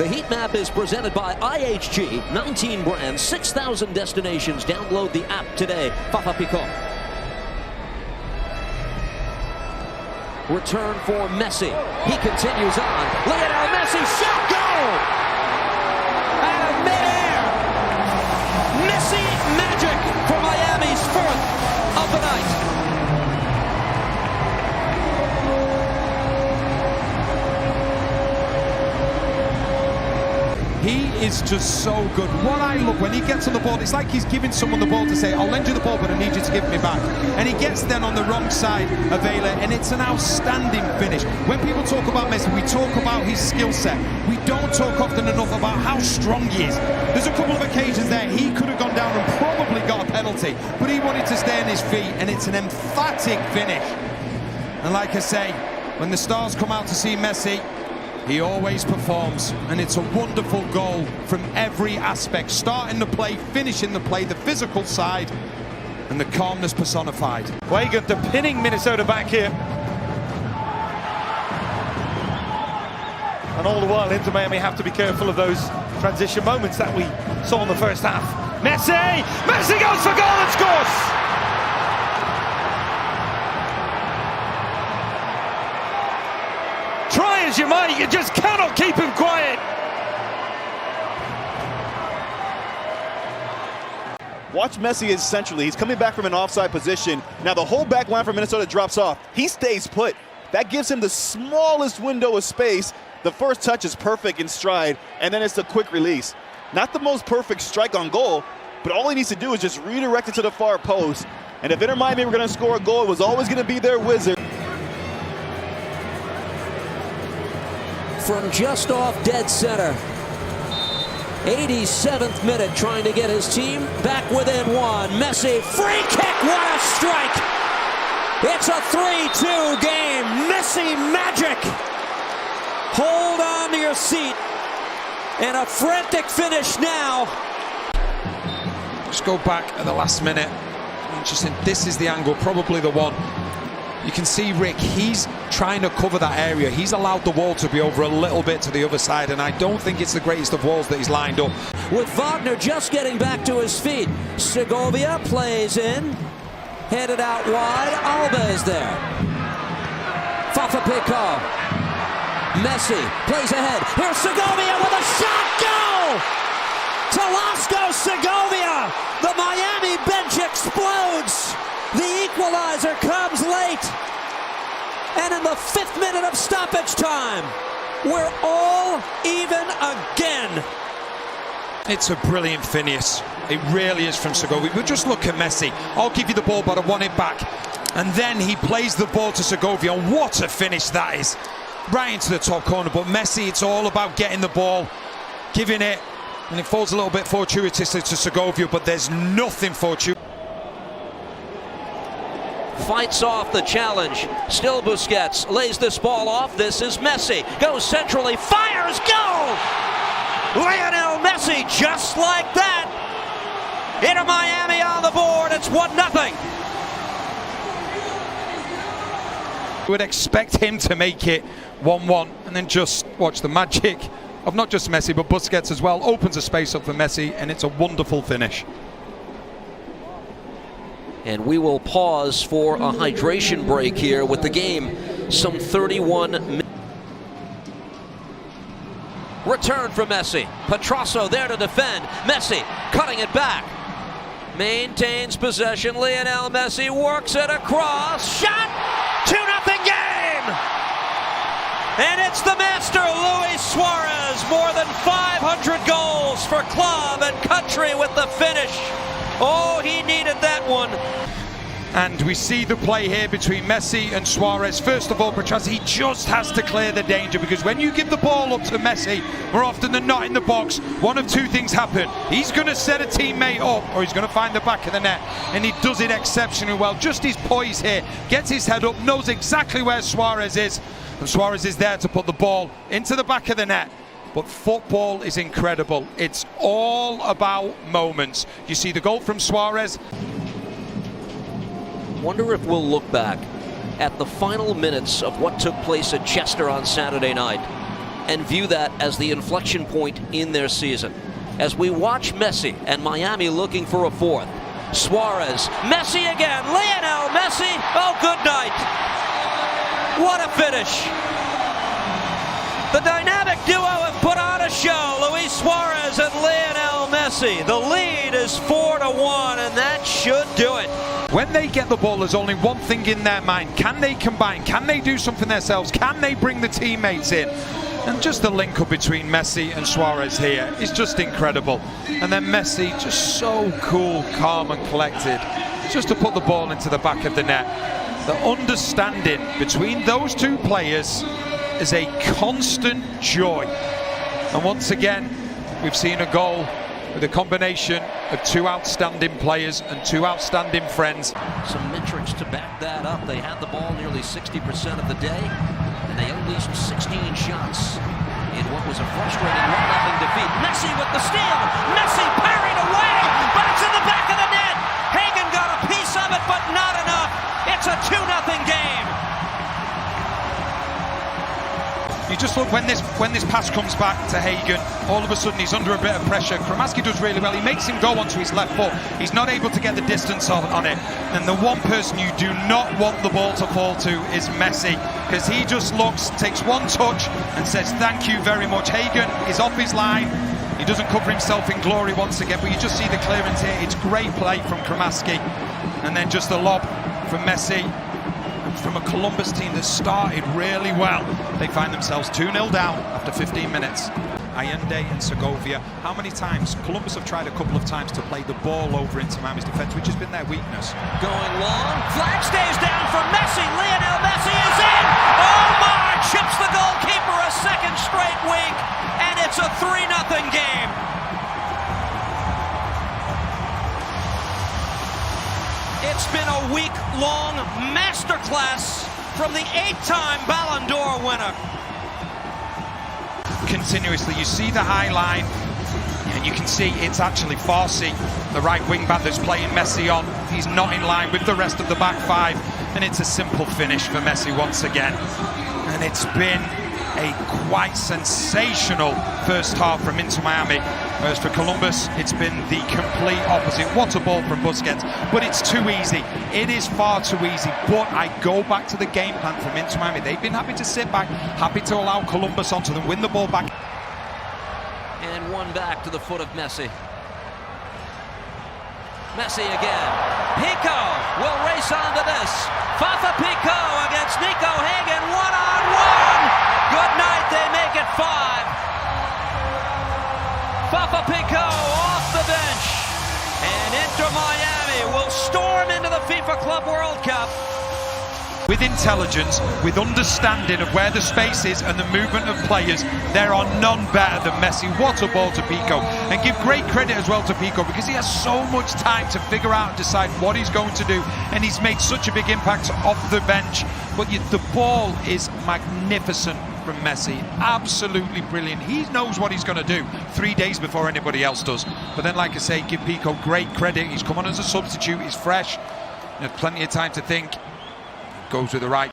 The heat map is presented by IHG, 19 brands, 6,000 destinations. Download the app today. Fafa Picot. Return for Messi. He continues on. Lionel Messi, shot, goal! Out of midair. Messi magic for Miami's 4th of the night. He is just so good. What I look when he gets on the ball, it's like he's giving someone the ball to say, I'll lend you the ball, but I need you to give me back. And he gets then on the wrong side of Vela, and it's an outstanding finish. When people talk about Messi, we talk about his skill set. We don't talk often enough about how strong he is. There's a couple of occasions there he could have gone down and probably got a penalty, but he wanted to stay on his feet, and it's an emphatic finish. And like I say, when the stars come out to see Messi, he always performs, and it's a wonderful goal from every aspect. Starting the play, finishing the play, the physical side, and the calmness personified. Wagon to pinning Minnesota back here. And all the while, Inter Miami have to be careful of those transition moments that we saw in the first half. Messi! Messi goes for goal and scores! Try as you might, you just cannot keep him quiet. Watch Messi is centrally. He's coming back from an offside position. Now the whole back line for Minnesota drops off. He stays put. That gives him the smallest window of space. The first touch is perfect in stride, and then it's a quick release. Not the most perfect strike on goal, but all he needs to do is just redirect it to the far post. And if Inter Miami were going to score a goal, it was always going to be their wizard. From just off dead center. 87th minute, trying to get his team back within one. Messi, free kick, what a strike! It's a 3-2 game. Messi magic. Hold on to your seat. And a frantic finish now. Just go back at the last minute. Interesting, this is the angle, probably the one. You can see Rick, he's trying to cover that area. He's allowed the wall to be over a little bit to the other side, and I don't think it's the greatest of walls that he's lined up. With Wagner just getting back to his feet. Segovia plays in. Headed out wide. Alba is there. Fafa Picot. Messi plays ahead. Here's Segovia with a shot. Goal! Telasco Segovia. The Miami bench explodes. The equalizer comes late. And in the 5th minute of stoppage time, we're all even again. It's a brilliant finish. It really is from Segovia. But just look at Messi. I'll give you the ball, but I want it back. And then he plays the ball to Segovia. And what a finish that is. Right into the top corner. But Messi, it's all about getting the ball, giving it. And it falls a little bit fortuitously to Segovia, but there's nothing fortuitous. Fights off the challenge. Still Busquets lays this ball off. This is Messi. Goes centrally, fires, goal! Lionel Messi, just like that. Inter Miami on the board. It's 1-0. Would expect him to make it 1-1, and then just watch the magic of not just Messi but Busquets as well. Opens a space up for Messi, and it's a wonderful finish. And we will pause for a hydration break here with the game some 31 minutes. Return for Messi. Petrasso there to defend. Messi cutting it back. Maintains possession. Lionel Messi works it across. Shot! 2-0 game! And it's the master, Luis Suarez. More than 500 goals for club and country with the finish. Oh, he needed that one. And we see the play here between Messi and Suarez. First of all, Petrasso, he just has to clear the danger, because when you give the ball up to Messi, more often than not in the box, one of two things happen. He's going to set a teammate up, or he's going to find the back of the net, and he does it exceptionally well. Just his poise here, gets his head up, knows exactly where Suarez is, and Suarez is there to put the ball into the back of the net. But football is incredible. It's all about moments. You see the goal from Suarez. Wonder if we'll look back at the final minutes of what took place at Chester on Saturday night. and view that as the inflection point in their season. As we watch Messi and Miami looking for a fourth. Suarez, Messi again, Lionel Messi, oh good night. What a finish. The dynamic duo have put on a show, Luis Suarez and Lionel Messi. The lead is 4-1, and that should do it. When they get the ball, there's only one thing in their mind. Can they combine? Can they do something themselves? Can they bring the teammates in? And just the link up between Messi and Suarez here is just incredible. And then Messi, just so cool, calm and collected, just to put the ball into the back of the net. The understanding between those two players is a constant joy. And once again, we've seen a goal with a combination of two outstanding players and two outstanding friends. Some metrics to back that up. They had the ball nearly 60% of the day, and they unleashed 16 shots in what was a frustrating 1-0 defeat. Messi with the steal. Messi parried away, but it's in the back of the net. Hagen got a piece of it, but not enough. It's a 2-0 game. You just look when this pass comes back to Hagen, all of a sudden he's under a bit of pressure. Kramaski does really well. He makes him go onto his left foot. He's not able to get the distance on it. And the one person you do not want the ball to fall to is Messi, because he just looks, takes one touch and says thank you very much. Hagen is off his line. He doesn't cover himself in glory once again, but you just see the clearance here. It's great play from Kramaski. And then just a lob from Messi. From a Columbus team that started really well. They find themselves 2-0 down after 15 minutes. Allende and Segovia. How many times? Columbus have tried a couple of times to play the ball over into Miami's defense, which has been their weakness. Going long. Flag stays down for Messi. Lionel Messi is in. Omar chips the goalkeeper a second straight week, and it's a 3-0 game. It's been a week-long masterclass from the 8-time Ballon d'Or winner. Continuously, you see the high line, and you can see it's actually Farsi, the right wing-back that's playing Messi on. He's not in line with the rest of the back five, and it's a simple finish for Messi once again. And it's been a quite sensational first half from Inter Miami. Whereas for Columbus, it's been the complete opposite. What a ball from Busquets, but it's too easy. It is far too easy, but I go back to the game plan from Inter Miami. They've been happy to sit back, happy to allow Columbus onto them, win the ball back. And one back to the foot of Messi. Messi again. Pico will race on to this. Fafa Pico against Nico Hagen, one-on-one. Good night, they make it 5. Fafa Pico off the bench. And Inter Miami will storm into the FIFA Club World Cup. With intelligence, with understanding of where the space is and the movement of players, there are none better than Messi. What a ball to Pico. And give great credit as well to Pico, because he has so much time to figure out and decide what he's going to do. And he's made such a big impact off the bench. But the ball is magnificent from Messi. Absolutely brilliant. He knows what he's going to do 3 days before anybody else does. But then, like I say, give Pico great credit. He's come on as a substitute. He's fresh. He had plenty of time to think. Goes with the right